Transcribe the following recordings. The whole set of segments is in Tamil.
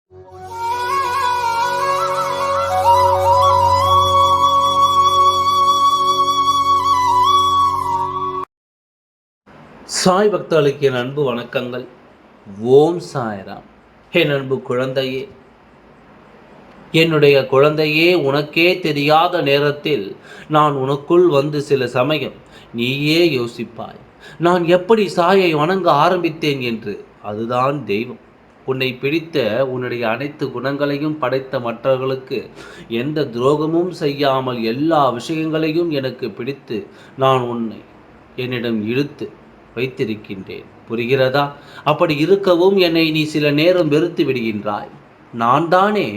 சாய் பக்தர்களுக்கு என் அன்பு வணக்கங்கள். ஓம் சாய்ராம். என் அன்பு குழந்தையே, என்னுடைய குழந்தையே, உனக்கே தெரியாத நேரத்தில் நான் உனக்குள் வந்து சில சமயம் நீயே யோசிப்பாய், நான் எப்படி சாயை வணங்க ஆரம்பித்தேன் என்று. அதுதான் தெய்வம். உன்னை பிடித்த உன்னுடைய அனைத்து குணங்களையும் படைத்த மற்றவர்களுக்கு எந்த துரோகமும் செய்யாமல் எல்லா விஷயங்களையும் எனக்கு பிடித்து நான் உன்னை என்னிடம் இழுத்து வைத்திருக்கின்றேன். புரிகிறதா? அப்படி இருக்கவும் என்னை நீ சில நேரம் வெறுத்து விடுகின்றாய். நான் தானே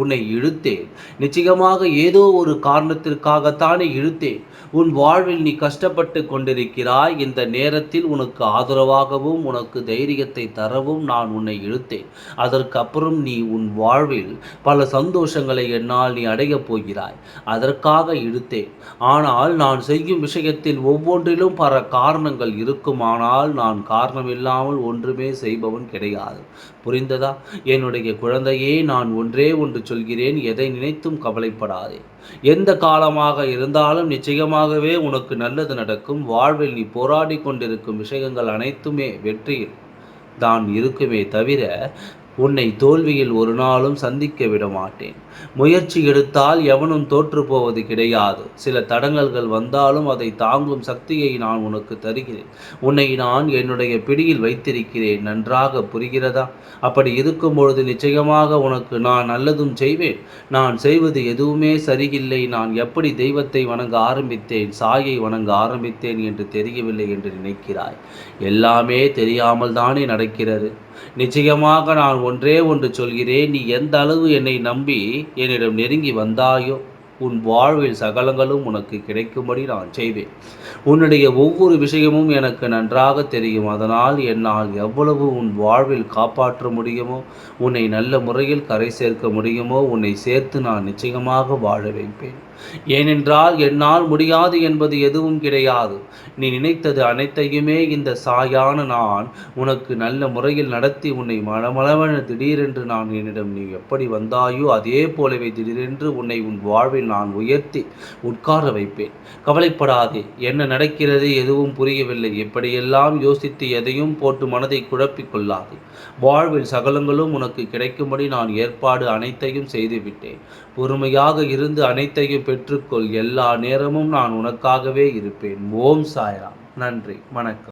உன்னை இழுத்தேன். நிச்சயமாக ஏதோ ஒரு காரணத்திற்காகத்தானே இழுத்தேன். உன் வாழ்வில் நீ கஷ்டப்பட்டு கொண்டிருக்கிறாய். இந்த நேரத்தில் உனக்கு ஆதரவாகவும் உனக்கு தைரியத்தை தரவும் நான் உன்னை இழுத்தேன். அதற்கு அப்புறம் நீ உன் வாழ்வில் பல சந்தோஷங்களை என்னால் நீ அடையப் போகிறாய். அதற்காக இழுத்தேன். ஆனால் நான் செய்யும் விஷயத்தில் ஒவ்வொன்றிலும் பல காரணங்கள் இருக்குமானால் நான் காரணமில்லாமல் ஒன்றுமே செய்பவன் கிடையாது. புரிந்ததா? என்னுடைய குழந்தையே, நான் ஒன்றே ஒன்று சொல்கிறேன், எதை நினைத்தும் கவலைப்படாதே. எந்த காலமாக இருந்தாலும் நிச்சயமாகவே உனக்கு நல்லது நடக்கும். வாழ்வில் நீ போராடி கொண்டிருக்கும் விஷயங்கள் அனைத்துமே வெற்றியில் தான் இருக்குமே தவிர உன்னை தோல்வியில் ஒரு நாளும் சந்திக்க விட மாட்டேன். முயற்சி எடுத்தால் எவனும் தோற்று போவது கிடையாது. சில தடங்கல்கள் வந்தாலும் அதை தாங்கும் சக்தியை நான் உனக்கு தருகிறேன். உன்னை நான் என்னுடைய பிடியில் வைத்திருக்கிறேன். நன்றாக புரிகிறதா? அப்படி இருக்கும் பொழுது நிச்சயமாக உனக்கு நான் நல்லதும் செய்வேன். நான் செய்வது எதுவுமே சரியில்லை, நான் எப்படி தெய்வத்தை வணங்க ஆரம்பித்தேன், சாயை வணங்க ஆரம்பித்தேன் என்று தெரியவில்லை என்று நினைக்கிறாய். எல்லாமே தெரியாமல் தானே நடக்கிறது. நிச்சயமாக நான் ஒன்றே ஒன்று சொல்கிறேன், நீ எந்த அளவு என்னை நம்பி என்னிடம் நெருங்கி வந்தாயோ உன் வாழ்வில் சகலங்களும் உனக்கு கிடைக்கும்படி நான் செய்வேன். உன்னுடைய ஒவ்வொரு விஷயமும் எனக்கு நன்றாக தெரியும். அதனால் என்னால் எவ்வளவு உன் வாழ்வில் காப்பாற்ற முடியுமோ, உன்னை நல்ல முறையில் கரை சேர்க்க முடியுமோ உன்னை சேர்த்து நான் நிச்சயமாக வாழ வைப்பேன். ஏனென்றால் என்னால் முடியாது என்பது எதுவும் கிடையாது. நீ நினைத்தது அனைத்தையுமே இந்த சாயான நான் உனக்கு நல்ல முறையில் நடத்தி உன்னை மளமளவென திடீரென்று நான் என்னிடம் நீ எப்படி வந்தாயோ அதே போலவே திடீரென்று உன்னை உன் வாழ்வில் நான் உயர்த்தி உட்கார வைப்பேன். கவலைப்படாதே. என்ன நடக்கிறது எதுவும் புரியவில்லை, எப்படியெல்லாம் யோசித்து எதையும் போட்டு மனதை குழப்பிக் கொள்ளாதே. வாழ்வில் சகலங்களும் உனக்கு கிடைக்கும்படி நான் ஏற்பாடு அனைத்தையும் செய்துவிட்டேன். பொறுமையாக இருந்து அனைத்தையும் பெற்றுக்கொள். எல்லா நேரமும் நான் உனக்காகவே இருப்பேன். ஓம் சாய்ராம். நன்றி, வணக்கம்.